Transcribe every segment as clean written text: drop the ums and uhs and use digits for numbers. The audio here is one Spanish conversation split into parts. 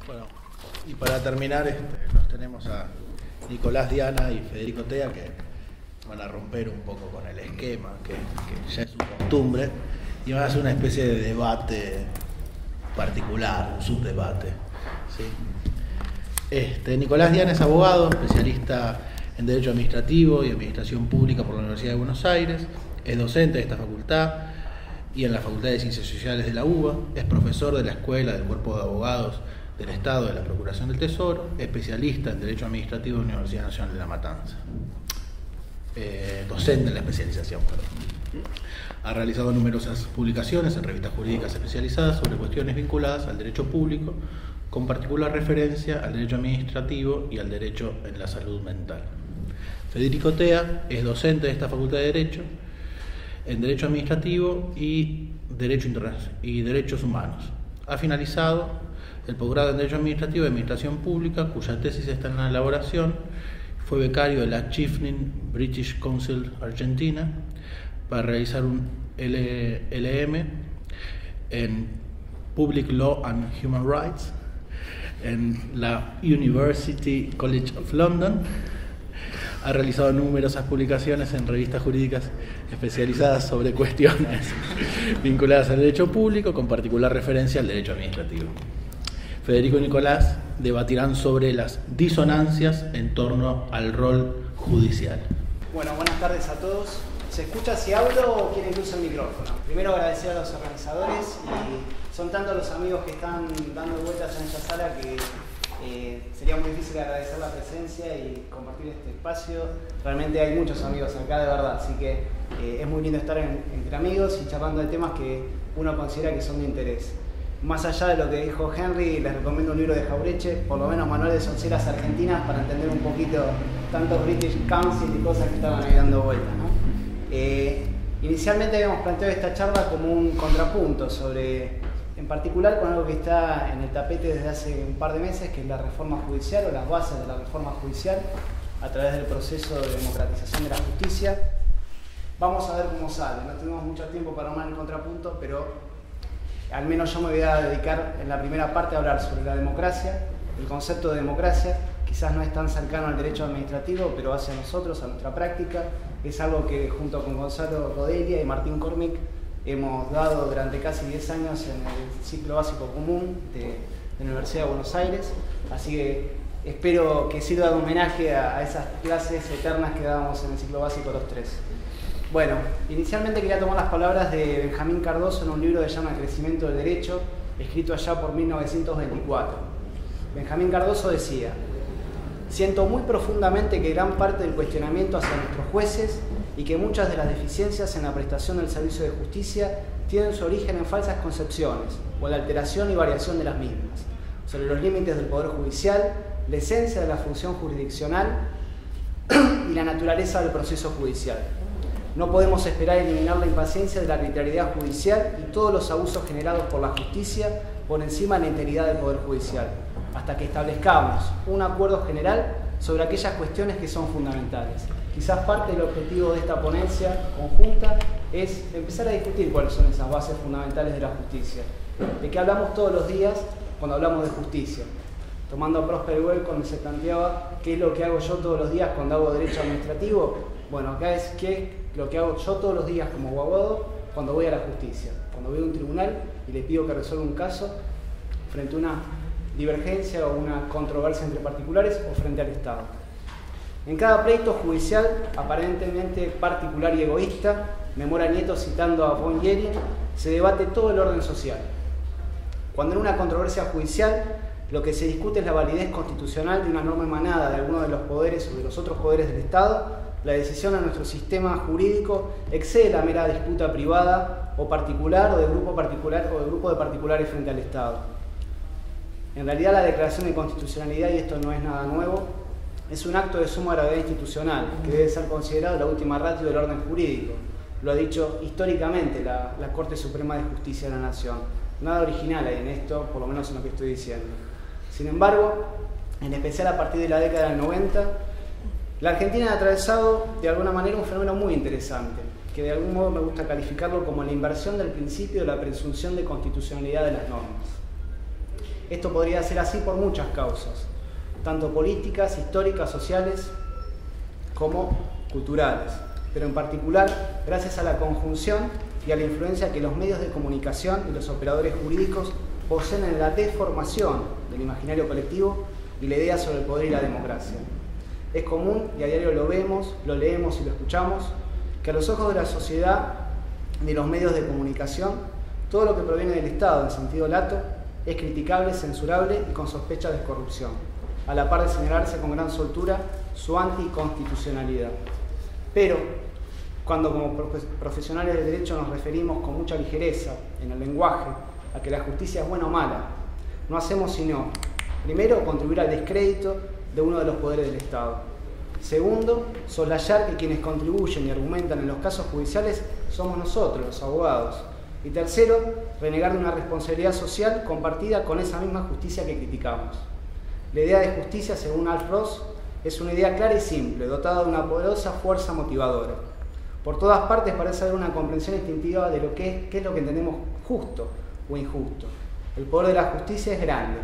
Bueno, y para terminar, nos tenemos a Nicolás Diana y Federico Tea, que van a romper un poco con el esquema, que ya es su costumbre, y van a hacer una especie de debate particular, un subdebate, ¿sí? Nicolás Diana es abogado, especialista en Derecho Administrativo y Administración Pública por la Universidad de Buenos Aires, es docente de esta facultad y en la Facultad de Ciencias Sociales de la UBA, es profesor de la Escuela del Cuerpo de Abogados del Estado de la Procuración del Tesoro, especialista en Derecho Administrativo de la Universidad Nacional de La Matanza, docente en la especialización, perdón. Ha realizado numerosas publicaciones en revistas jurídicas especializadas sobre cuestiones vinculadas al derecho público, con particular referencia al derecho administrativo y al derecho en la salud mental. Federico Tea es docente de esta Facultad de Derecho, en Derecho Administrativo y Derechos Humanos. Ha finalizado el posgrado en Derecho Administrativo y Administración Pública, cuya tesis está en la elaboración. Fue becario de la Chevening British Council Argentina para realizar un LM en Public Law and Human Rights en la University College of London. Ha realizado numerosas publicaciones en revistas jurídicas especializadas sobre cuestiones vinculadas al derecho público, con particular referencia al derecho administrativo. Federico y Nicolás debatirán sobre las disonancias en torno al rol judicial. Bueno, buenas tardes a todos. ¿Se escucha si hablo o quieren que use el micrófono? Primero agradecer a los organizadores, y son tantos los amigos que están dando vueltas en esta sala que sería muy difícil agradecer la presencia y compartir este espacio. Realmente hay muchos amigos acá, de verdad, así que es muy lindo estar entre amigos y charlando de temas que uno considera que son de interés. Más allá de lo que dijo Henry, les recomiendo un libro de Jaureche, por lo menos Manual de Sonceras Argentinas, para entender un poquito tantos British Council y cosas que estaban ahí dando vueltas, ¿no? Inicialmente habíamos planteado esta charla como un contrapunto sobre, en particular con algo que está en el tapete desde hace un par de meses, que es la reforma judicial o las bases de la reforma judicial a través del proceso de democratización de la justicia. Vamos a ver cómo sale, no tenemos mucho tiempo para armar el contrapunto, pero al menos yo me voy a dedicar en la primera parte a hablar sobre la democracia, el concepto de democracia. Quizás no es tan cercano al derecho administrativo, pero hacia nosotros, a nuestra práctica. Es algo que junto con Gonzalo Rodelia y Martín Cormick hemos dado durante casi 10 años en el ciclo básico común de la Universidad de Buenos Aires. Así que espero que sirva de homenaje a esas clases eternas que dábamos en el ciclo básico los tres. Bueno, inicialmente quería tomar las palabras de Benjamín Cardoso en un libro que se llama Crecimiento del Derecho, escrito allá por 1924. Benjamín Cardoso decía: siento muy profundamente que gran parte del cuestionamiento hacia nuestros jueces y que muchas de las deficiencias en la prestación del servicio de justicia tienen su origen en falsas concepciones o en la alteración y variación de las mismas, sobre los límites del Poder Judicial, la esencia de la función jurisdiccional y la naturaleza del proceso judicial. No podemos esperar eliminar la impaciencia de la arbitrariedad judicial y todos los abusos generados por la justicia por encima de la integridad del Poder Judicial, hasta que establezcamos un acuerdo general sobre aquellas cuestiones que son fundamentales. Quizás parte del objetivo de esta ponencia conjunta es empezar a discutir cuáles son esas bases fundamentales de la justicia, de qué hablamos todos los días cuando hablamos de justicia. Tomando a Prosper Well, cuando se planteaba qué es lo que hago yo todos los días cuando hago derecho administrativo, bueno, acá es qué es lo que hago yo todos los días como abogado cuando voy a la justicia, cuando voy a un tribunal y le pido que resuelva un caso frente a una divergencia o una controversia entre particulares o frente al Estado. En cada pleito judicial, aparentemente particular y egoísta, Memora Nieto citando a von Jering, se debate todo el orden social. Cuando en una controversia judicial lo que se discute es la validez constitucional de una norma emanada de alguno de los poderes o de los otros poderes del Estado, la decisión de nuestro sistema jurídico excede la mera disputa privada o particular o de grupo de particulares frente al Estado. En realidad, la declaración de constitucionalidad, y esto no es nada nuevo, es un acto de suma gravedad institucional que debe ser considerado la última ratio del orden jurídico. Lo ha dicho históricamente la Corte Suprema de Justicia de la Nación. Nada original hay en esto, por lo menos en lo que estoy diciendo. Sin embargo, en especial a partir de la década del 90, la Argentina ha atravesado de alguna manera un fenómeno muy interesante, que de algún modo me gusta calificarlo como la inversión del principio de la presunción de constitucionalidad de las normas. Esto podría ser así por muchas causas, tanto políticas, históricas, sociales, como culturales, pero en particular gracias a la conjunción y a la influencia que los medios de comunicación y los operadores jurídicos poseen en la deformación del imaginario colectivo y la idea sobre el poder y la democracia. Es común, y a diario lo vemos, lo leemos y lo escuchamos, que a los ojos de la sociedad y de los medios de comunicación, todo lo que proviene del Estado en sentido lato es criticable, censurable y con sospecha de corrupción, a la par de señalarse con gran soltura su anticonstitucionalidad. Pero, cuando como profesionales del derecho nos referimos con mucha ligereza en el lenguaje a que la justicia es buena o mala, no hacemos sino, primero, contribuir al descrédito de uno de los poderes del Estado. Segundo, soslayar que quienes contribuyen y argumentan en los casos judiciales somos nosotros, los abogados. Y tercero, renegar de una responsabilidad social compartida con esa misma justicia que criticamos. La idea de justicia, según Alf Ross, es una idea clara y simple, dotada de una poderosa fuerza motivadora. Por todas partes parece haber una comprensión instintiva de qué es lo que entendemos justo o injusto. El poder de la justicia es grande.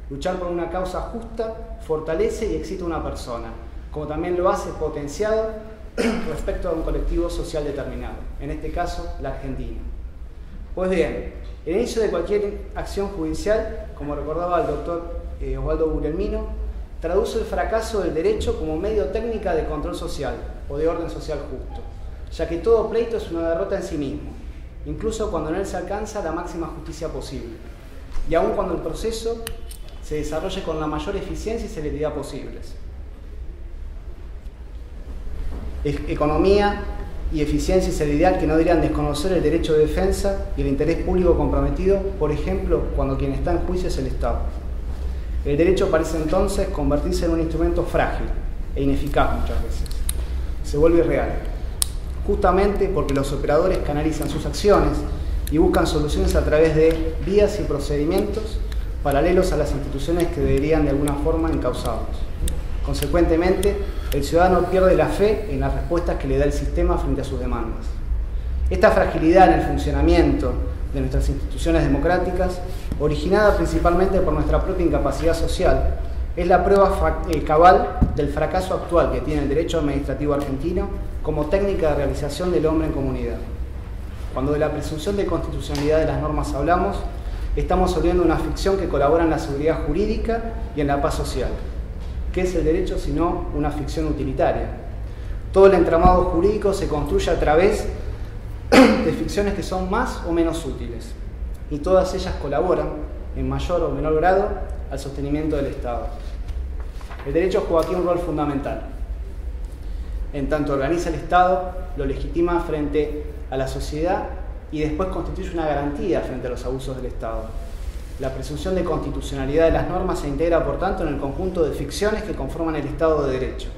Luchar por una causa justa fortalece y excita a una persona, como también lo hace potenciado respecto a un colectivo social determinado, en este caso la Argentina. Pues bien, el inicio de cualquier acción judicial, como recordaba el doctor Osvaldo Guglielmino, traduce el fracaso del derecho como medio técnica de control social o de orden social justo, ya que todo pleito es una derrota en sí mismo, incluso cuando en él se alcanza la máxima justicia posible, y aun cuando el proceso se desarrolle con la mayor eficiencia y celeridad posibles. Economía y eficiencia y celeridad que no deberían desconocer el derecho de defensa y el interés público comprometido, por ejemplo, cuando quien está en juicio es el Estado. El derecho parece entonces convertirse en un instrumento frágil e ineficaz muchas veces. Se vuelve irreal, justamente porque los operadores canalizan sus acciones y buscan soluciones a través de vías y procedimientos paralelos a las instituciones que deberían de alguna forma encauzarlos. Consecuentemente, el ciudadano pierde la fe en las respuestas que le da el sistema frente a sus demandas. Esta fragilidad en el funcionamiento de nuestras instituciones democráticas, originada principalmente por nuestra propia incapacidad social, es la prueba cabal del fracaso actual que tiene el derecho administrativo argentino como técnica de realización del hombre en comunidad. Cuando de la presunción de constitucionalidad de las normas hablamos, estamos olvidando una ficción que colabora en la seguridad jurídica y en la paz social. ¿Qué es el derecho sino una ficción utilitaria? Todo el entramado jurídico se construye a través de ficciones que son más o menos útiles, y todas ellas colaboran, en mayor o menor grado, al sostenimiento del Estado. El derecho juega aquí un rol fundamental. En tanto organiza el Estado, lo legitima frente a la sociedad y después constituye una garantía frente a los abusos del Estado. La presunción de constitucionalidad de las normas se integra, por tanto, en el conjunto de ficciones que conforman el Estado de Derecho,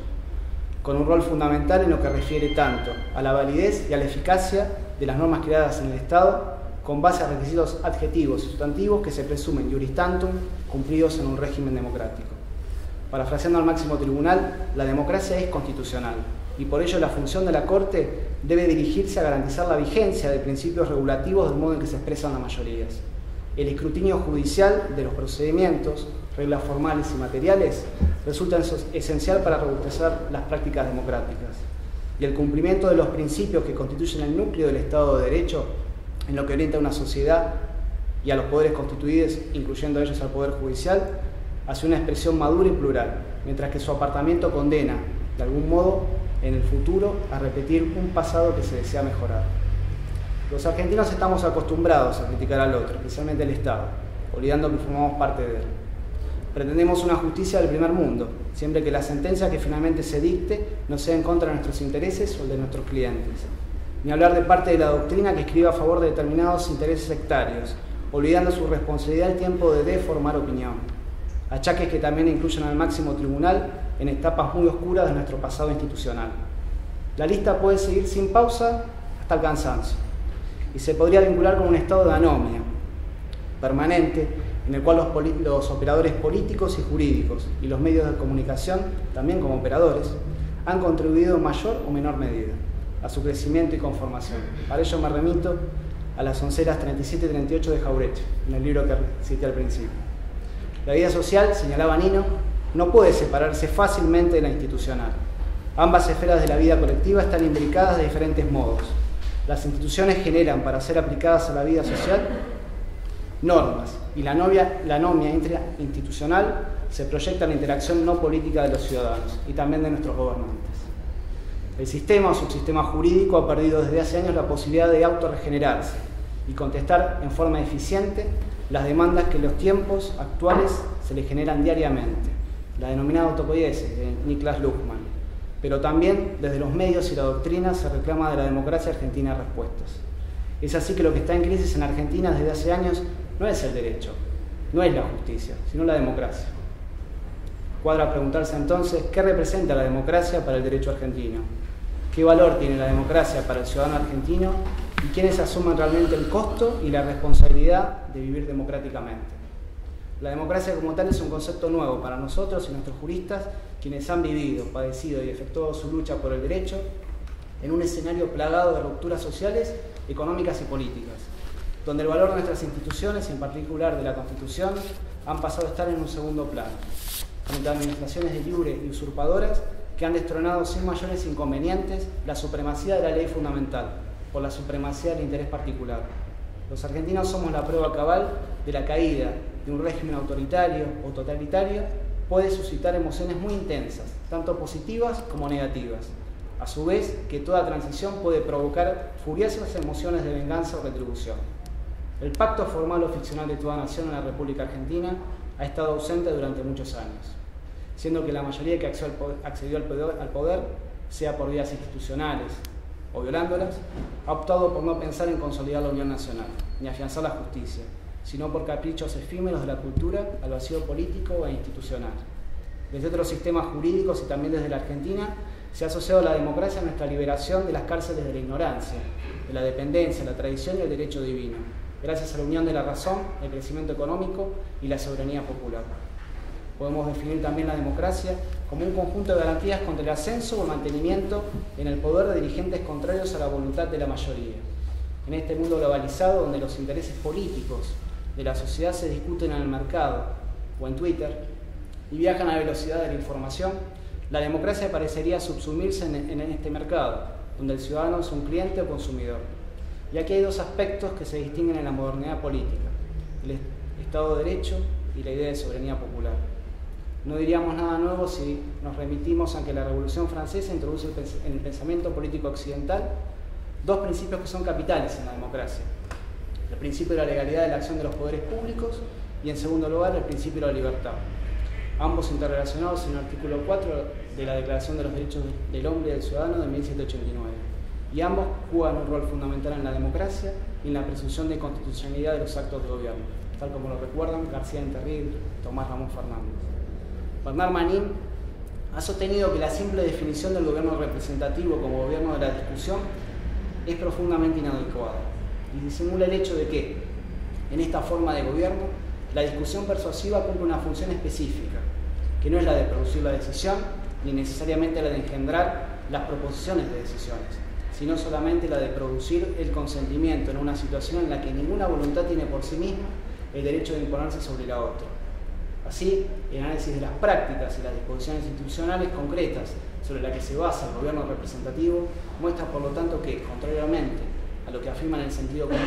con un rol fundamental en lo que refiere tanto a la validez y a la eficacia de las normas creadas en el Estado, con base a requisitos adjetivos y sustantivos que se presumen iuris tantum cumplidos en un régimen democrático. Parafraseando al máximo tribunal, la democracia es constitucional y por ello la función de la Corte debe dirigirse a garantizar la vigencia de principios regulativos del modo en que se expresan las mayorías. El escrutinio judicial de los procedimientos, reglas formales y materiales, resulta esencial para robustecer las prácticas democráticas. Y el cumplimiento de los principios que constituyen el núcleo del Estado de Derecho, en lo que orienta a una sociedad y a los poderes constituidos, incluyendo a ellos al Poder Judicial, hace una expresión madura y plural, mientras que su apartamiento condena, de algún modo, en el futuro, a repetir un pasado que se desea mejorar. Los argentinos estamos acostumbrados a criticar al otro, especialmente al Estado, olvidando que formamos parte de él. Pretendemos una justicia del primer mundo, siempre que la sentencia que finalmente se dicte no sea en contra de nuestros intereses o el de nuestros clientes. Ni hablar de parte de la doctrina que escribe a favor de determinados intereses sectarios, olvidando su responsabilidad al tiempo de deformar opinión. Achaques que también incluyen al máximo tribunal en etapas muy oscuras de nuestro pasado institucional. La lista puede seguir sin pausa hasta el cansancio, y se podría vincular con un estado de anomia permanente en el cual los operadores políticos y jurídicos y los medios de comunicación, también como operadores, han contribuido en mayor o menor medida a su crecimiento y conformación. Para ello me remito a las onceras 37 y 38 de Jauretche, en el libro que cité al principio. La vida social, señalaba Nino, no puede separarse fácilmente de la institucional. Ambas esferas de la vida colectiva están imbricadas de diferentes modos. Las instituciones generan, para ser aplicadas a la vida social, normas, y la nomia interinstitucional se proyecta en la interacción no política de los ciudadanos y también de nuestros gobernantes. El sistema o subsistema jurídico ha perdido desde hace años la posibilidad de autorregenerarse y contestar en forma eficiente las demandas que en los tiempos actuales se le generan diariamente, la denominada autopoiesis de Niklas Luhmann. Pero también desde los medios y la doctrina se reclama de la democracia argentina respuestas. Es así que lo que está en crisis en Argentina desde hace años no es el derecho, no es la justicia, sino la democracia. Cuadra preguntarse entonces, ¿qué representa la democracia para el derecho argentino? ¿Qué valor tiene la democracia para el ciudadano argentino? ¿Y quiénes asumen realmente el costo y la responsabilidad de vivir democráticamente? La democracia como tal es un concepto nuevo para nosotros y nuestros juristas, quienes han vivido, padecido y efectuado su lucha por el derecho en un escenario plagado de rupturas sociales, económicas y políticas, donde el valor de nuestras instituciones, en particular de la Constitución, han pasado a estar en un segundo plano, frente a administraciones de iure y usurpadoras que han destronado sin mayores inconvenientes la supremacía de la ley fundamental por la supremacía del interés particular. Los argentinos somos la prueba cabal de la caída de un régimen autoritario o totalitario puede suscitar emociones muy intensas, tanto positivas como negativas. A su vez, que toda transición puede provocar furiosas emociones de venganza o retribución. El pacto formal o ficcional de toda nación en la República Argentina ha estado ausente durante muchos años, siendo que la mayoría que accedió al poder, sea por vías institucionales o violándolas, ha optado por no pensar en consolidar la unión nacional, ni afianzar la justicia, sino por caprichos efímeros de la cultura al vacío político e institucional. Desde otros sistemas jurídicos y también desde la Argentina, se ha asociado la democracia a nuestra liberación de las cárceles de la ignorancia, de la dependencia, la tradición y el derecho divino, gracias a la unión de la razón, el crecimiento económico y la soberanía popular. Podemos definir también la democracia como un conjunto de garantías contra el ascenso o el mantenimiento en el poder de dirigentes contrarios a la voluntad de la mayoría. En este mundo globalizado, donde los intereses políticos de la sociedad se discuten en el mercado o en Twitter y viajan a la velocidad de la información, la democracia parecería subsumirse en este mercado, donde el ciudadano es un cliente o consumidor. Y aquí hay dos aspectos que se distinguen en la modernidad política: el Estado de Derecho y la idea de soberanía popular. No diríamos nada nuevo si nos remitimos a que la Revolución Francesa introduce en el pensamiento político occidental dos principios que son capitales en la democracia: el principio de la legalidad de la acción de los poderes públicos y, en segundo lugar, el principio de la libertad, ambos interrelacionados en el artículo 4 de la Declaración de los Derechos del Hombre y del Ciudadano de 1789, y ambos juegan un rol fundamental en la democracia y en la presunción de constitucionalidad de los actos de gobierno, tal como lo recuerdan García Interril y Tomás Ramón Fernández. Bernard Manin ha sostenido que la simple definición del gobierno representativo como gobierno de la discusión es profundamente inadecuada y disimula el hecho de que, en esta forma de gobierno, la discusión persuasiva cumple una función específica, que no es la de producir la decisión, ni necesariamente la de engendrar las proposiciones de decisiones, sino solamente la de producir el consentimiento en una situación en la que ninguna voluntad tiene por sí misma el derecho de imponerse sobre la otra. Así, el análisis de las prácticas y las disposiciones institucionales concretas sobre las que se basa el gobierno representativo muestra, por lo tanto, que, contrariamente a lo que afirman el sentido común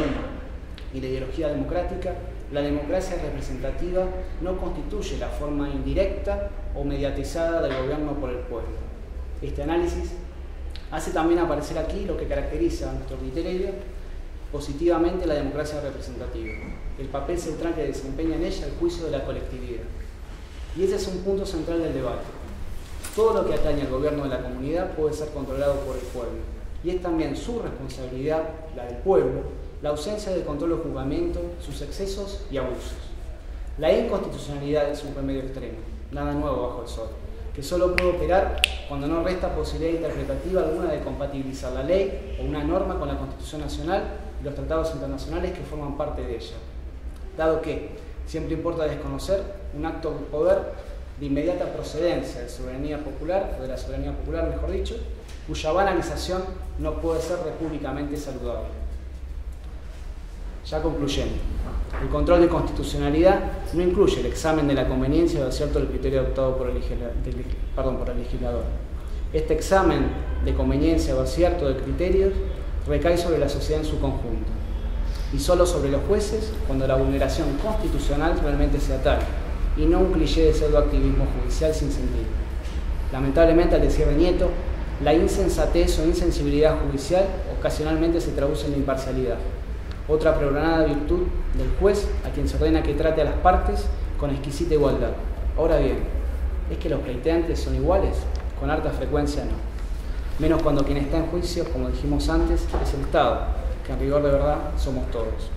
y la ideología democrática, la democracia representativa no constituye la forma indirecta o mediatizada del gobierno por el pueblo. Este análisis hace también aparecer aquí lo que caracteriza, a nuestro criterio, positivamente la democracia representativa, el papel central que desempeña en ella el juicio de la colectividad. Y ese es un punto central del debate. Todo lo que atañe al gobierno de la comunidad puede ser controlado por el pueblo, y es también su responsabilidad, la del pueblo, la ausencia de control o juzgamiento, sus excesos y abusos. La inconstitucionalidad es un remedio extremo, nada nuevo bajo el sol, que solo puede operar cuando no resta posibilidad interpretativa alguna de compatibilizar la ley o una norma con la Constitución Nacional y los tratados internacionales que forman parte de ella, dado que siempre importa desconocer un acto de poder de inmediata procedencia de soberanía popular, o de la soberanía popular mejor dicho, cuya banalización no puede ser repúblicamente saludable. Ya concluyendo, el control de constitucionalidad no incluye el examen de la conveniencia o acierto del criterio adoptado por el legislador. Este examen de conveniencia o acierto de criterios recae sobre la sociedad en su conjunto y solo sobre los jueces cuando la vulneración constitucional realmente sea tal y no un cliché de pseudoactivismo judicial sin sentido. Lamentablemente, al decir de Nieto, la insensatez o insensibilidad judicial ocasionalmente se traduce en la imparcialidad, otra pregonada virtud del juez a quien se ordena que trate a las partes con exquisita igualdad. Ahora bien, ¿es que los pleiteantes son iguales? Con harta frecuencia no. Menos cuando quien está en juicio, como dijimos antes, es el Estado, que en rigor de verdad somos todos.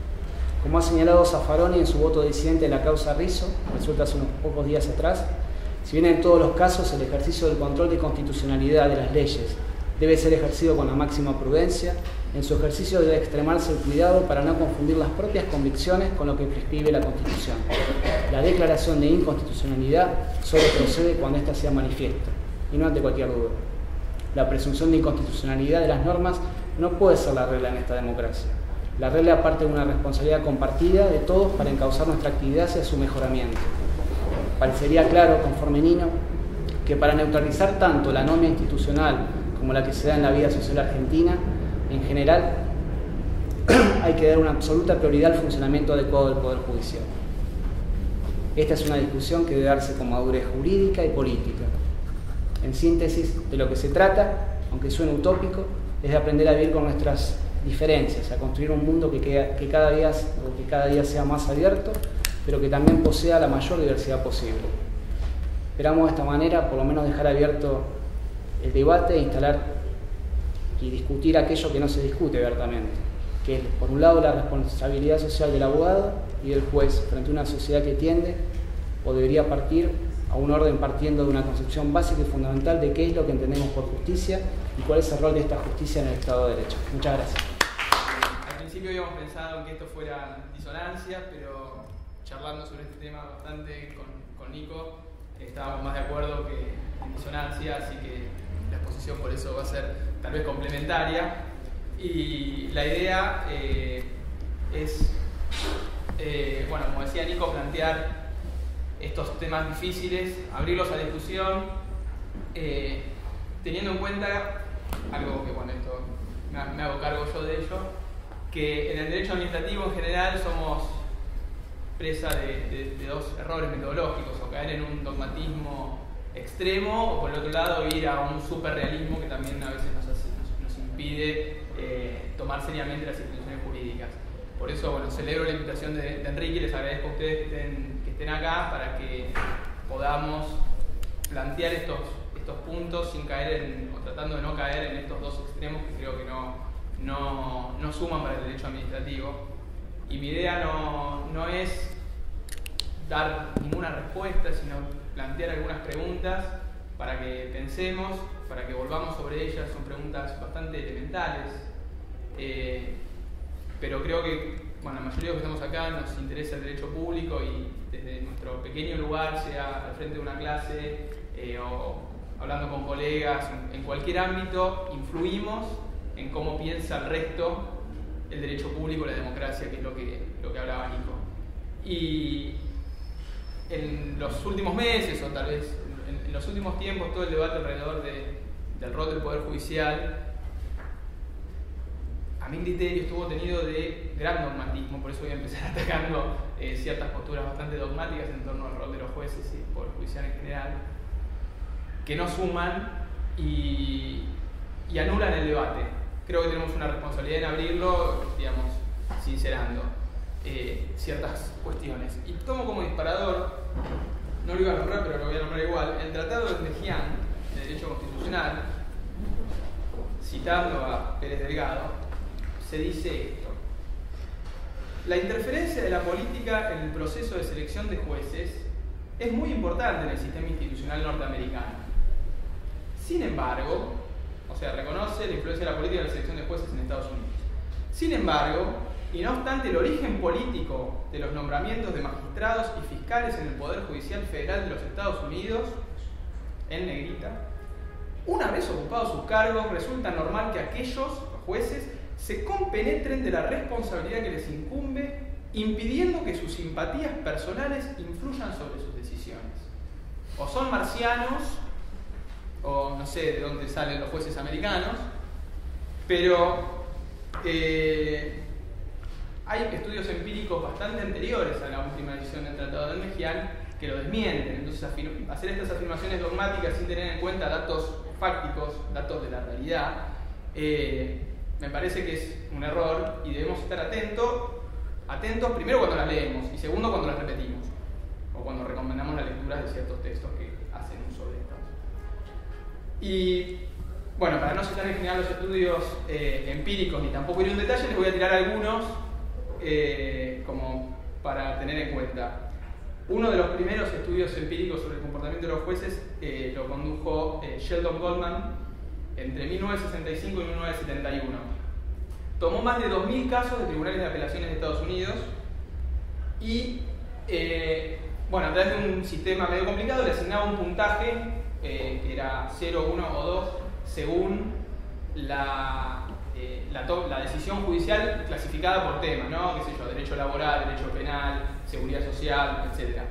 Como ha señalado Zaffaroni en su voto disidente en la causa Rizzo, resuelta hace unos pocos días atrás, si bien en todos los casos el ejercicio del control de constitucionalidad de las leyes debe ser ejercido con la máxima prudencia, en su ejercicio debe extremarse el cuidado para no confundir las propias convicciones con lo que prescribe la Constitución. La declaración de inconstitucionalidad solo procede cuando ésta sea manifiesta, y no ante cualquier duda. La presunción de inconstitucionalidad de las normas no puede ser la regla en esta democracia. La regla parte de una responsabilidad compartida de todos para encauzar nuestra actividad hacia su mejoramiento. Parecería claro, conforme Nino, que para neutralizar tanto la anomia institucional como la que se da en la vida social argentina, en general, hay que dar una absoluta prioridad al funcionamiento adecuado del Poder Judicial. Esta es una discusión que debe darse con madurez jurídica y política. En síntesis, de lo que se trata, aunque suene utópico, es de aprender a vivir con nuestras diferencias, a construir un mundo que cada día sea más abierto, pero que también posea la mayor diversidad posible. Esperamos de esta manera por lo menos dejar abierto el debate e instalar y discutir aquello que no se discute abiertamente, que es, por un lado, la responsabilidad social del abogado y del juez frente a una sociedad que tiende o debería partir a un orden partiendo de una concepción básica y fundamental de qué es lo que entendemos por justicia y cuál es el rol de esta justicia en el Estado de Derecho. Muchas gracias. Al principio habíamos pensado en que esto fuera disonancia, pero charlando sobre este tema bastante con Nico, estábamos más de acuerdo que en disonancia, así que la exposición por eso va a ser tal vez complementaria. Y la idea es, bueno, como decía Nico, plantear estos temas difíciles, abrirlos a discusión, teniendo en cuenta algo que, bueno, esto me hago cargo yo de ello, que en el derecho administrativo en general somos presa de dos errores metodológicos, o caer en un dogmatismo extremo, o por el otro lado ir a un superrealismo que también a veces nos impide tomar seriamente las instituciones jurídicas. Por eso, bueno, celebro la invitación de Enrique, les agradezco a ustedes que estén acá para que podamos plantear estos puntos sin caer o tratando de no caer en estos dos extremos que creo que no suman para el derecho administrativo. Y mi idea no es dar ninguna respuesta, sino plantear algunas preguntas para que pensemos, para que volvamos sobre ellas. Son preguntas bastante elementales, pero creo que, bueno, la mayoría de los que estamos acá nos interesa el derecho público y desde nuestro pequeño lugar, sea al frente de una clase o hablando con colegas, en cualquier ámbito, influimos en cómo piensa el resto el derecho público, la democracia, que es lo que hablaba Nico. Y en los últimos meses, o tal vez en los últimos tiempos, todo el debate alrededor del rol del Poder Judicial, a mi criterio, estuvo tenido de gran dogmatismo. Por eso voy a empezar atacando ciertas posturas bastante dogmáticas en torno al rol de los jueces y del Poder Judicial en general, que no suman y anulan el debate. Creo que tenemos una responsabilidad en abrirlo, digamos, sincerando ciertas cuestiones. Y tomo como disparador, no lo iba a nombrar, pero lo voy a nombrar igual, el Tratado de Mejía de Derecho Constitucional, citando a Pérez Delgado, se dice esto: la interferencia de la política en el proceso de selección de jueces es muy importante en el sistema institucional norteamericano. Sin embargo, o sea, reconoce la influencia de la política en la selección de jueces en Estados Unidos. Sin embargo, y no obstante el origen político de los nombramientos de magistrados y fiscales en el Poder Judicial Federal de los Estados Unidos, en negrita, una vez ocupados sus cargos, resulta normal que aquellos jueces se compenetren de la responsabilidad que les incumbe, impidiendo que sus simpatías personales influyan sobre sus decisiones. O son marcianos, o no sé de dónde salen los jueces americanos, pero hay estudios empíricos bastante anteriores a la última edición del Tratado del Mejián que lo desmienten. Entonces, hacer estas afirmaciones dogmáticas sin tener en cuenta datos fácticos, datos de la realidad, me parece que es un error y debemos estar atentos primero cuando las leemos y segundo cuando las repetimos o cuando recomendamos la lectura de ciertos textos que hacen uso de estas. Y bueno, para no citar en general los estudios empíricos ni tampoco ir en detalle, les voy a tirar algunos como para tener en cuenta. Uno de los primeros estudios empíricos sobre el comportamiento de los jueces lo condujo Sheldon Goldman entre 1965 y 1971. Tomó más de 2.000 casos de tribunales de apelaciones de Estados Unidos y, bueno, a través de un sistema medio complicado le asignaba un puntaje que era 0, 1 o 2 según la decisión judicial clasificada por tema, ¿no? ¿Qué sé yo? Derecho laboral, derecho penal, seguridad social, etc.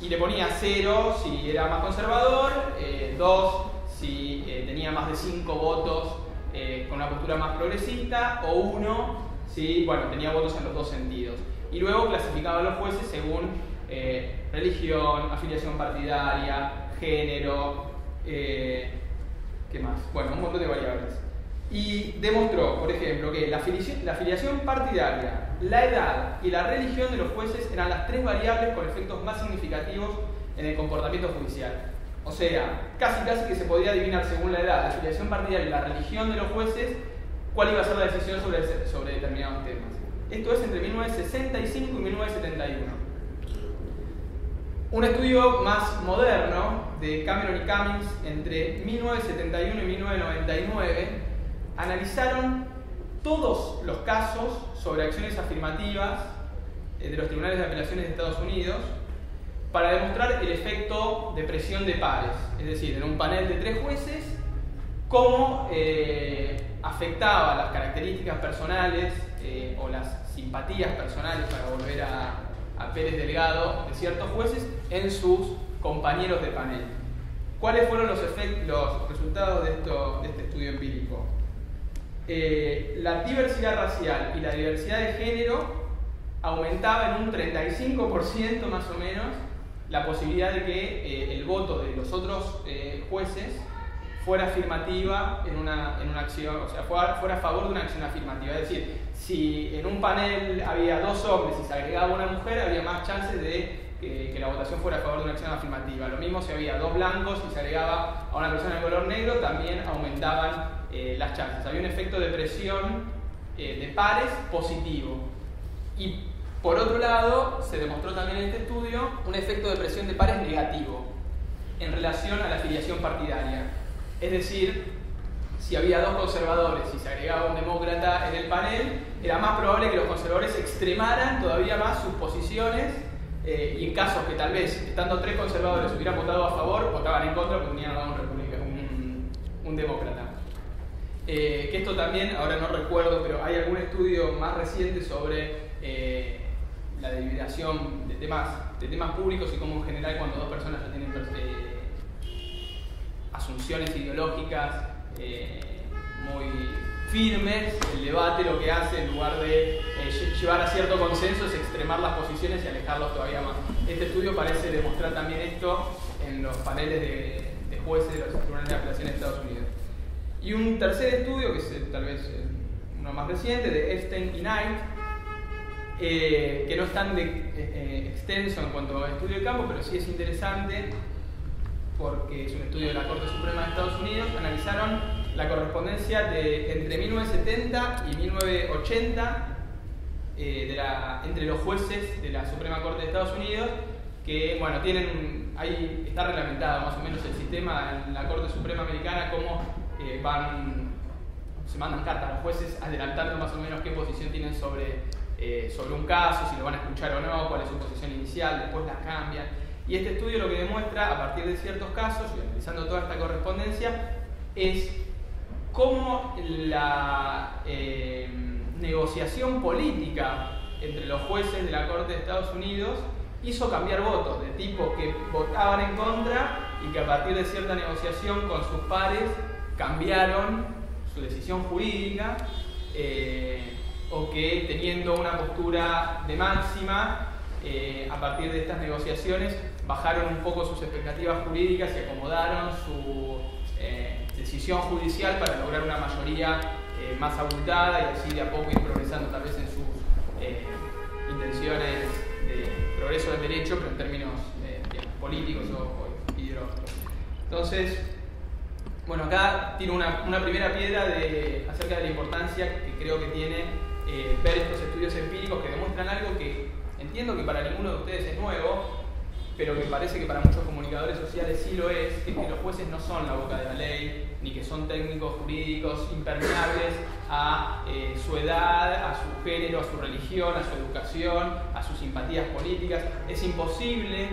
Y le ponía 0 si era más conservador, 2 si tenía más de 5 votos con una postura más progresista, o 1 si, bueno, tenía votos en los dos sentidos. Y luego clasificaba a los jueces según religión, afiliación partidaria, género, ¿qué más? Bueno, un montón de variables. Y demostró, por ejemplo, que la afiliación partidaria, la edad y la religión de los jueces eran las 3 variables con efectos más significativos en el comportamiento judicial. O sea, casi que se podía adivinar según la edad, la afiliación partidaria y la religión de los jueces cuál iba a ser la decisión sobre determinados temas. Esto es entre 1965 y 1971. Un estudio más moderno de Cameron y Cummings entre 1971 y 1999 analizaron todos los casos sobre acciones afirmativas de los tribunales de apelaciones de Estados Unidos para demostrar el efecto de presión de pares, es decir, en un panel de 3 jueces, cómo afectaba las características personales o las simpatías personales, para volver a Pérez Delgado, de ciertos jueces en sus compañeros de panel. ¿Cuáles fueron los resultados de este estudio empírico? La diversidad racial y la diversidad de género aumentaba en un 35% más o menos la posibilidad de que el voto de los otros jueces fuera afirmativa en una acción, o sea, fuera a favor de una acción afirmativa. Es decir, si en un panel había 2 hombres y se agregaba una mujer, había más chances de que la votación fuera a favor de una acción afirmativa. Lo mismo si había 2 blancos y se agregaba a una persona de color negro, también aumentaban las chances. Había un efecto de presión de pares positivo. Y por otro lado, se demostró también en este estudio un efecto de presión de pares negativo en relación a la afiliación partidaria. Es decir, si había 2 conservadores y se agregaba un demócrata en el panel, era más probable que los conservadores extremaran todavía más sus posiciones y en casos que tal vez, estando 3 conservadores, hubieran votado a favor, votaban en contra porque tenían dado un demócrata. Que esto también, ahora no recuerdo, pero hay algún estudio más reciente sobre la deliberación de temas públicos y cómo en general cuando 2 personas ya tienen asunciones ideológicas muy firmes, el debate lo que hace, en lugar de llevar a cierto consenso, es extremar las posiciones y alejarlos todavía más. Este estudio parece demostrar también esto en los paneles de jueces de los tribunales de apelaciones de Estados Unidos. Y un tercer estudio, que es tal vez uno más reciente, de Epstein y Knight, que no es tan extenso en cuanto a estudio de campo, pero sí es interesante porque es un estudio de la Corte Suprema de Estados Unidos. Analizaron la correspondencia entre 1970 y 1980 entre los jueces de la Suprema Corte de Estados Unidos, que, bueno, ahí está reglamentado más o menos el sistema en la Corte Suprema Americana, cómo se mandan cartas a los jueces adelantando más o menos qué posición tienen sobre un caso, si lo van a escuchar o no, cuál es su posición inicial, después las cambian. Y este estudio lo que demuestra, a partir de ciertos casos y analizando toda esta correspondencia, es cómo la negociación política entre los jueces de la Corte de Estados Unidos hizo cambiar votos de tipos que votaban en contra y que a partir de cierta negociación con sus pares cambiaron su decisión jurídica, o que teniendo una postura de máxima, a partir de estas negociaciones bajaron un poco sus expectativas jurídicas y acomodaron su decisión judicial para lograr una mayoría más abultada y así de a poco ir progresando tal vez en sus intenciones de progreso del derecho, pero en términos políticos o ideológicos. Entonces, bueno, acá tiro una primera piedra acerca de la importancia que creo que tiene ver estos estudios empíricos que demuestran algo que entiendo que para ninguno de ustedes es nuevo, pero que parece que para muchos comunicadores sociales sí lo es, que los jueces no son la boca de la ley, ni que son técnicos jurídicos impermeables a su edad, a su género, a su religión, a su educación, a sus simpatías políticas. Es imposible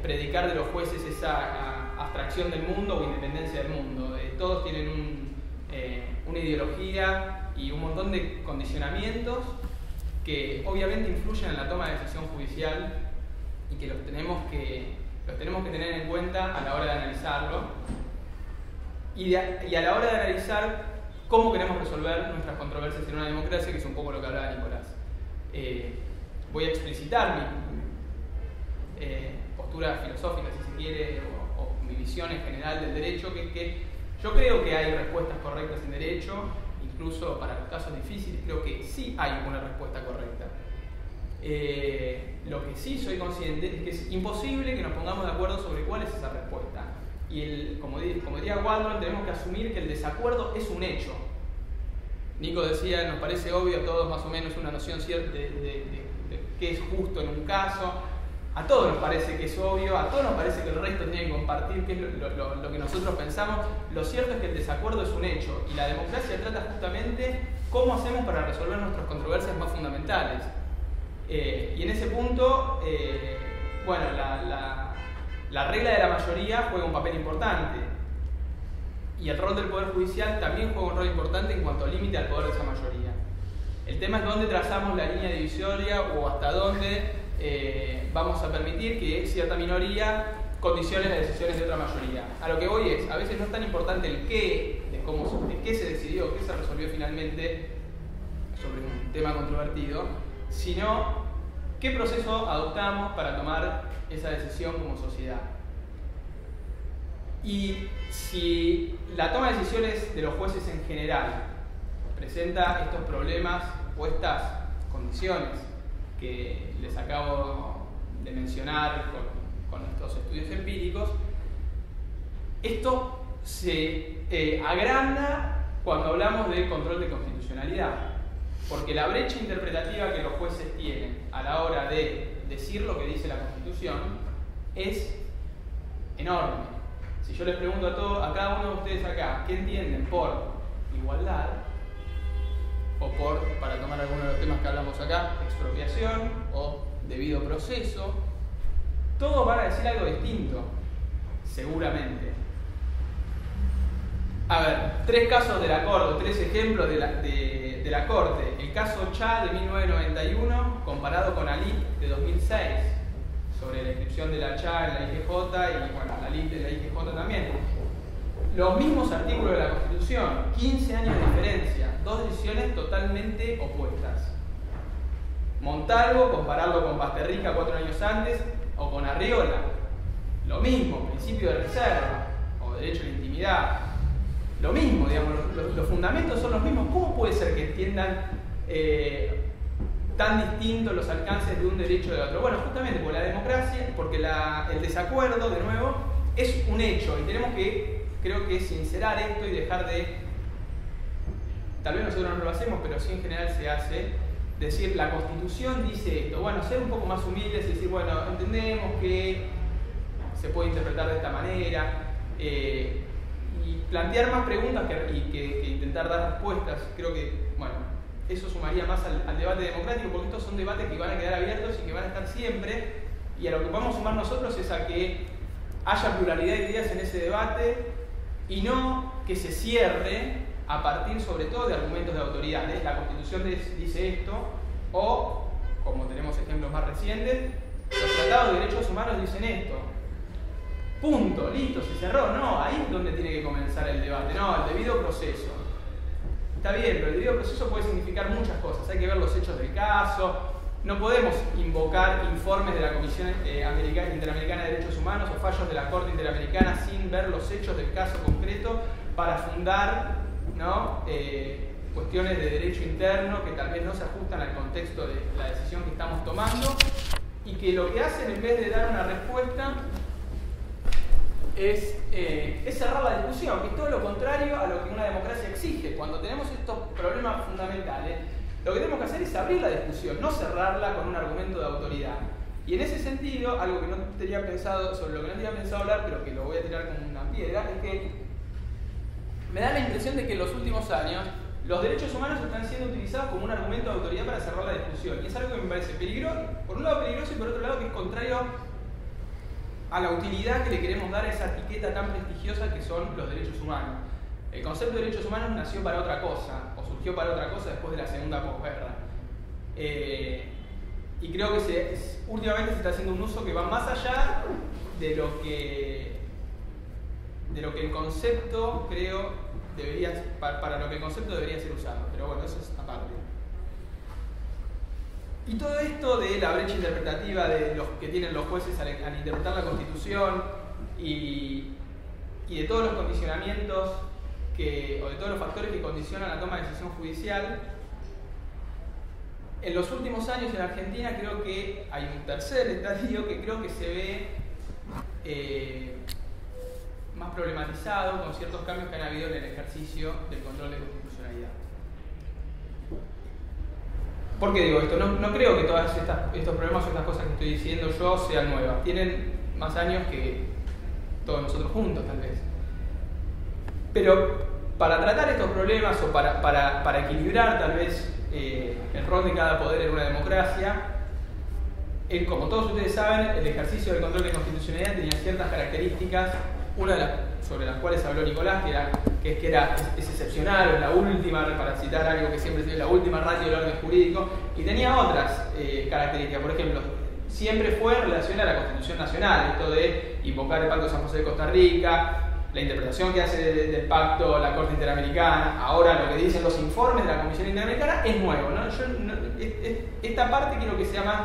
predicar de los jueces esa abstracción del mundo o independencia del mundo. Todos tienen una ideología y un montón de condicionamientos que obviamente influyen en la toma de decisión judicial y que los tenemos que tener en cuenta a la hora de analizarlo y a la hora de analizar cómo queremos resolver nuestras controversias en una democracia, que es un poco lo que hablaba Nicolás. Voy a explicitar mi postura filosófica, si se quiere, o mi visión en general del derecho, que yo creo que hay respuestas correctas en derecho, incluso para los casos difíciles creo que sí hay una respuesta correcta. Lo que sí soy consciente es que es imposible que nos pongamos de acuerdo sobre cuál es esa respuesta. Y como diría Waldron, tenemos que asumir que el desacuerdo es un hecho. Nico decía, nos parece obvio a todos más o menos una noción cierta de qué es justo en un caso. A todos nos parece que es obvio, a todos nos parece que el resto tiene que compartir qué es lo que nosotros pensamos. Lo cierto es que el desacuerdo es un hecho y la democracia trata justamente cómo hacemos para resolver nuestras controversias más fundamentales. Y en ese punto, bueno, la regla de la mayoría juega un papel importante y el rol del Poder Judicial también juega un rol importante en cuanto al límite al poder de esa mayoría. El tema es dónde trazamos la línea divisoria o hasta dónde vamos a permitir que cierta minoría condicione las decisiones de otra mayoría. A lo que voy es, a veces no es tan importante el qué, de qué se decidió, qué se resolvió finalmente sobre un tema controvertido, sino qué proceso adoptamos para tomar esa decisión como sociedad. Y si la toma de decisiones de los jueces en general presenta estos problemas o estas condiciones que les acabo de mencionar con estos estudios empíricos, esto se agranda cuando hablamos de control de constitucionalidad, porque la brecha interpretativa que los jueces tienen a la hora de decir lo que dice la Constitución es enorme. Si yo les pregunto a cada uno de ustedes acá, ¿qué entienden por igualdad? O por, para tomar algunos de los temas que hablamos acá, expropiación o debido proceso, todos van a decir algo distinto, seguramente. A ver, 3 casos de la Corte, 3 ejemplos de la Corte. El caso Cha de 1991 comparado con ALIP de 2006, sobre la inscripción de la Cha en la IGJ y bueno, la ALIP de la IGJ también. Los mismos artículos de la Constitución, 15 años de diferencia, 2 decisiones totalmente opuestas. Montalvo, compararlo con Basterrica 4 años antes, o con Arriola, lo mismo, principio de reserva, o derecho a la intimidad, lo mismo, digamos, los fundamentos son los mismos. ¿Cómo puede ser que entiendan tan distintos los alcances de un derecho de otro? Bueno, justamente por la democracia, porque el desacuerdo, de nuevo, es un hecho, y tenemos que, creo que, sincerar esto y dejar de, tal vez nosotros no lo hacemos, pero sí en general se hace, decir, la Constitución dice esto. Bueno, ser un poco más humildes y decir, bueno, entendemos que se puede interpretar de esta manera, y plantear más preguntas que intentar dar respuestas. Creo que, bueno, eso sumaría más al debate democrático, porque estos son debates que van a quedar abiertos y que van a estar siempre, y a lo que podemos sumar nosotros es a que haya pluralidad de ideas en ese debate y no que se cierre a partir sobre todo de argumentos de autoridad. La Constitución dice esto, o, como tenemos ejemplos más recientes, los tratados de derechos humanos dicen esto. Punto, listo, se cerró. No, ahí es donde tiene que comenzar el debate. No, el debido proceso. Está bien, pero el debido proceso puede significar muchas cosas. Hay que ver los hechos del caso. No podemos invocar informes de la Comisión Interamericana de Derechos Humanos o fallos de la Corte Interamericana sin ver los hechos del caso concreto para fundar, ¿no?, cuestiones de derecho interno que tal vez no se ajustan al contexto de la decisión que estamos tomando y que lo que hacen, en vez de dar una respuesta, es cerrar la discusión, que es todo lo contrario a lo que una democracia exige. Cuando tenemos estos problemas fundamentales, lo que tenemos que hacer es abrir la discusión, no cerrarla con un argumento de autoridad. Y en ese sentido, algo que no tenía pensado, sobre lo que no tenía pensado hablar, pero que lo voy a tirar como una piedra, es que me da la impresión de que en los últimos años los derechos humanos están siendo utilizados como un argumento de autoridad para cerrar la discusión. Y es algo que me parece peligroso, por un lado peligroso y por otro lado que es contrario a la utilidad que le queremos dar a esa etiqueta tan prestigiosa que son los derechos humanos. El concepto de derechos humanos nació para otra cosa, o surgió para otra cosa después de la segunda posguerra. Y creo que últimamente se está haciendo un uso que va más allá de lo que el concepto, creo, para lo que el concepto debería ser usado. Pero bueno, eso es aparte. Y todo esto de la brecha interpretativa de los que tienen los jueces al interpretar la Constitución y de todos los condicionamientos o de todos los factores que condicionan la toma de decisión judicial, en los últimos años en Argentina creo que hay un tercer estadio que creo que se ve más problematizado con ciertos cambios que han habido en el ejercicio del control de constitucionalidad. ¿Por qué digo esto? No creo que todos estos problemas o estas cosas que estoy diciendo yo sean nuevas. Tienen más años que todos nosotros juntos, tal vez. Pero para tratar estos problemas o para equilibrar tal vez el rol de cada poder en una democracia, como todos ustedes saben, el ejercicio del control de constitucionalidad tenía ciertas características, una de las sobre las cuales habló Nicolás, que es excepcional, es la última, para citar algo que siempre se ve, la última ratio del orden jurídico, y tenía otras características. Por ejemplo, siempre fue en relación a la Constitución Nacional, esto de invocar el Pacto de San José de Costa Rica, la interpretación que hace del pacto la Corte Interamericana. Ahora lo que dicen los informes de la Comisión Interamericana es nuevo, ¿no? Esta parte quiero que sea más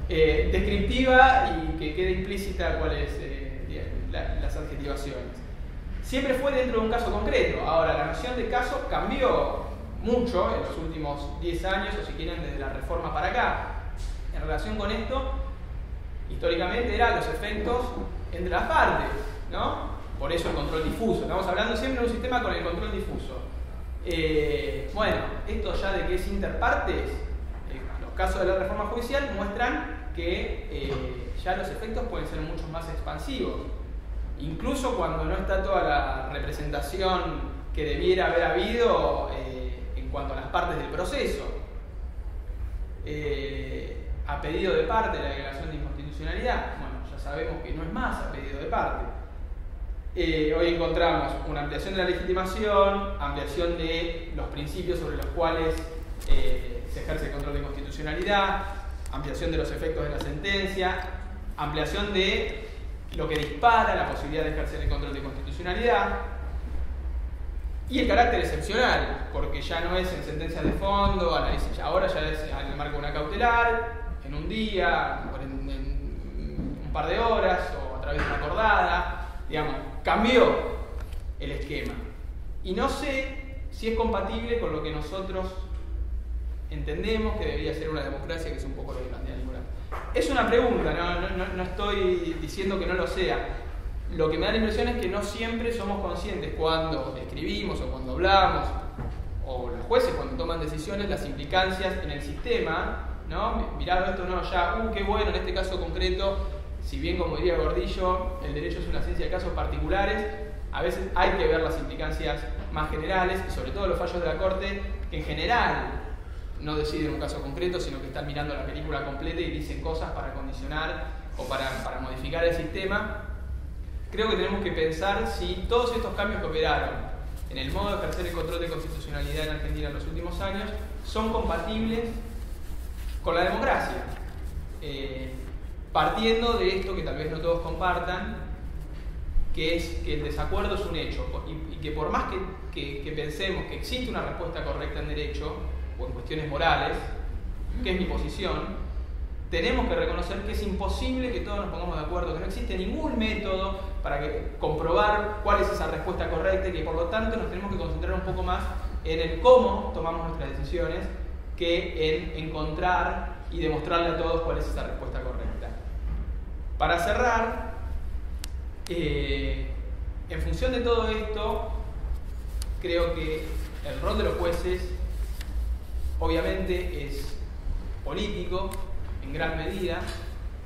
descriptiva y que quede implícita cuáles las adjetivaciones. Siempre fue dentro de un caso concreto. Ahora, la noción de caso cambió mucho en los últimos 10 años, o si quieren desde la reforma para acá. En relación con esto, históricamente eran los efectos entre las partes, ¿no? Por eso el control difuso. Estamos hablando siempre de un sistema con el control difuso. Bueno, esto ya de que es interpartes, los casos de la reforma judicial muestran que ya los efectos pueden ser mucho más expansivos. Incluso cuando no está toda la representación que debiera haber habido en cuanto a las partes del proceso. A pedido de parte de la declaración de inconstitucionalidad, bueno, ya sabemos que no es más a pedido de parte. Hoy encontramos una ampliación de la legitimación, ampliación de los principios sobre los cuales se ejerce el control de constitucionalidad, ampliación de los efectos de la sentencia, ampliación de lo que dispara la posibilidad de ejercer el control de constitucionalidad y el carácter excepcional, porque ya no es en sentencias de fondo, análisis, ahora ya es en el marco de una cautelar, en un día, en un par de horas o a través de una acordada, digamos, cambió el esquema. Y no sé si es compatible con lo que nosotros entendemos que debería ser una democracia, que es un poco lo que plantea Nicolás. Es una pregunta, no estoy diciendo que no lo sea. Lo que me da la impresión es que no siempre somos conscientes cuando escribimos o cuando hablamos, o los jueces cuando toman decisiones, las implicancias en el sistema, ¿no? Mirado esto, no, ya, qué bueno, en este caso concreto, si bien como diría Gordillo, el derecho es una ciencia de casos particulares, a veces hay que ver las implicancias más generales y sobre todo los fallos de la Corte, que en general no deciden un caso concreto, sino que están mirando la película completa y dicen cosas para condicionar o para modificar el sistema. Creo que tenemos que pensar si todos estos cambios que operaron en el modo de ejercer el control de constitucionalidad en Argentina en los últimos años son compatibles con la democracia. Partiendo de esto que tal vez no todos compartan, que es que el desacuerdo es un hecho y que por más que pensemos que existe una respuesta correcta en derecho o en cuestiones morales, que es mi posición, tenemos que reconocer que es imposible que todos nos pongamos de acuerdo, que no existe ningún método para comprobar cuál es esa respuesta correcta y que por lo tanto nos tenemos que concentrar un poco más en el cómo tomamos nuestras decisiones que en encontrar y demostrarle a todos cuál es esa respuesta correcta. Para cerrar, en función de todo esto, creo que el rol de los jueces obviamente es político en gran medida.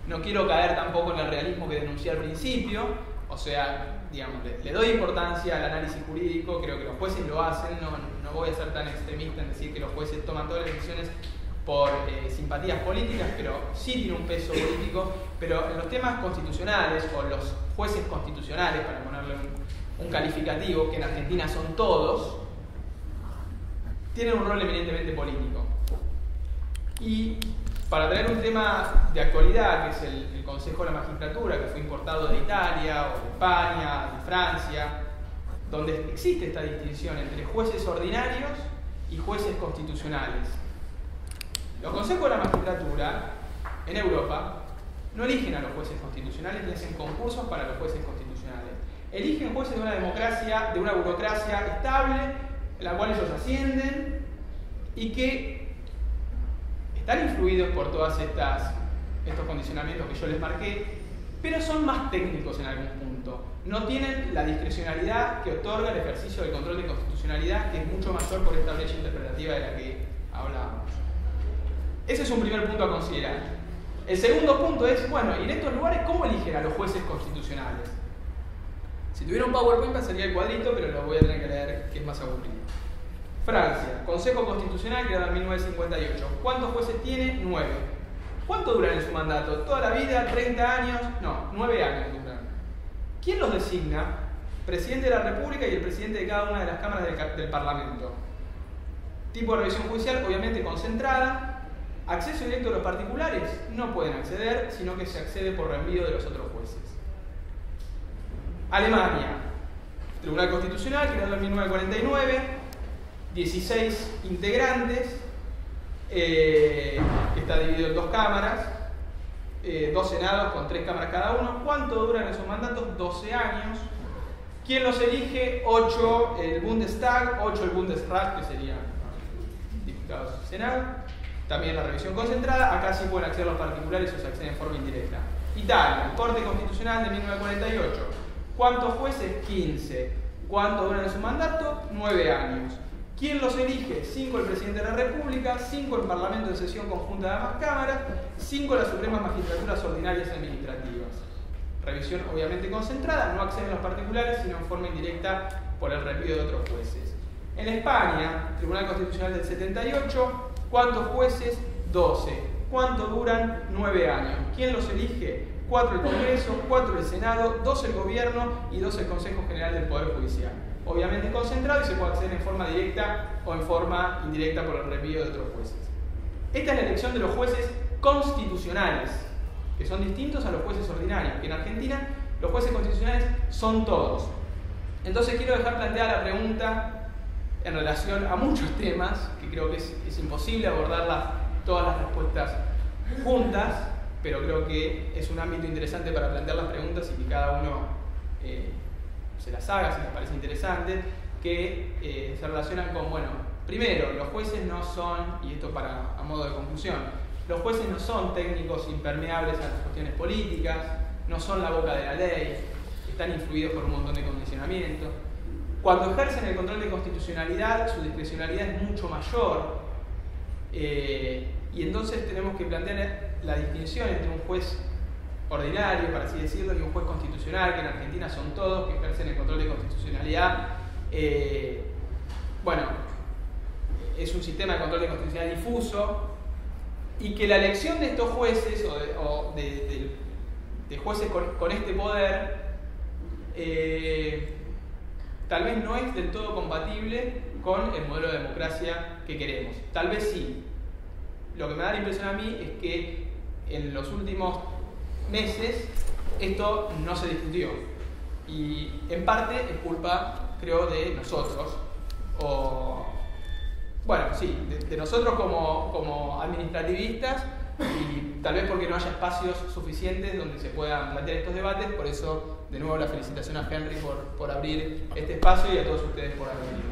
No quiero caer tampoco en el realismo que denuncié al principio, o sea, digamos, le doy importancia al análisis jurídico, creo que los jueces lo hacen, no voy a ser tan extremista en decir que los jueces toman todas las decisiones por simpatías políticas, pero sí tiene un peso político. Pero en los temas constitucionales, o los jueces constitucionales, para ponerle un calificativo, que en Argentina son todos, tienen un rol eminentemente político. Y para traer un tema de actualidad, que es el Consejo de la Magistratura, que fue importado de Italia, o de España, de Francia, donde existe esta distinción entre jueces ordinarios y jueces constitucionales. Los consejos de la magistratura en Europa no eligen a los jueces constitucionales ni hacen concursos para los jueces constitucionales. Eligen jueces de una democracia, de una burocracia estable, en la cual ellos ascienden y que están influidos por todos estos condicionamientos que yo les marqué, pero son más técnicos en algún punto. No tienen la discrecionalidad que otorga el ejercicio del control de constitucionalidad, que es mucho mayor por esta brecha interpretativa de la que hablábamos. Ese es un primer punto a considerar. El segundo punto es, bueno, y en estos lugares, ¿cómo eligen a los jueces constitucionales? Si tuviera un PowerPoint sería el cuadrito, pero lo voy a tener que leer, que es más aburrido. Francia, Consejo Constitucional creado en 1958. ¿Cuántos jueces tiene? 9. ¿Cuánto duran en su mandato? ¿Toda la vida? ¿30 años? No, 9 años duran. ¿Quién los designa? Presidente de la República y el presidente de cada una de las cámaras del Parlamento. Tipo de revisión judicial, obviamente concentrada. Acceso directo a los particulares, no pueden acceder, sino que se accede por reenvío de los otros jueces. Alemania, Tribunal Constitucional, creado en 1949, 16 integrantes, que está dividido en 2 cámaras, 2 senados con 3 cámaras cada uno. ¿Cuánto duran esos mandatos? 12 años. ¿Quién los elige? 8 el Bundestag, 8 el Bundesrat, que serían diputados y senado. También la revisión concentrada. Acá sí pueden acceder los particulares o se acceden en forma indirecta. Italia, Corte Constitucional de 1948. ¿Cuántos jueces? 15. ¿Cuánto duran en su mandato? 9 años. ¿Quién los elige? 5 el Presidente de la República, 5 el Parlamento en sesión conjunta de ambas cámaras, 5 las Supremas Magistraturas Ordinarias Administrativas. Revisión obviamente concentrada, no acceden los particulares, sino en forma indirecta por el reenvío de otros jueces. En España, Tribunal Constitucional del 78, ¿cuántos jueces? 12. ¿Cuánto duran? 9 años. ¿Quién los elige? 4 el Congreso, 4 el Senado, 2 el Gobierno y 2 el Consejo General del Poder Judicial. Obviamente concentrado y se puede acceder en forma directa o en forma indirecta por el reenvío de otros jueces. Esta es la elección de los jueces constitucionales, que son distintos a los jueces ordinarios, que en Argentina los jueces constitucionales son todos. Entonces quiero dejar planteada la pregunta en relación a muchos temas, que creo que es imposible abordarlas todas las respuestas juntas, pero creo que es un ámbito interesante para plantear las preguntas y que cada uno se las haga si les parece interesante, que se relacionan con, bueno, primero, los jueces no son, y esto a modo de conclusión, los jueces no son técnicos impermeables a las cuestiones políticas, no son la boca de la ley, están influidos por un montón de condicionamientos. Cuando ejercen el control de constitucionalidad, su discrecionalidad es mucho mayor, y entonces tenemos que plantear la distinción entre un juez ordinario, para así decirlo, y un juez constitucional, que en Argentina son todos, que ejercen el control de constitucionalidad. Bueno, es un sistema de control de constitucionalidad difuso, y que la elección de estos jueces, o de jueces con este poder, tal vez no es del todo compatible con el modelo de democracia que queremos. Tal vez sí. Lo que me da la impresión a mí es que en los últimos meses esto no se discutió. Y en parte es culpa, creo, de nosotros. De nosotros como administrativistas, y tal vez porque no haya espacios suficientes donde se puedan plantear estos debates. Por eso, de nuevo, la felicitación a Henry por abrir este espacio y a todos ustedes por haber venido.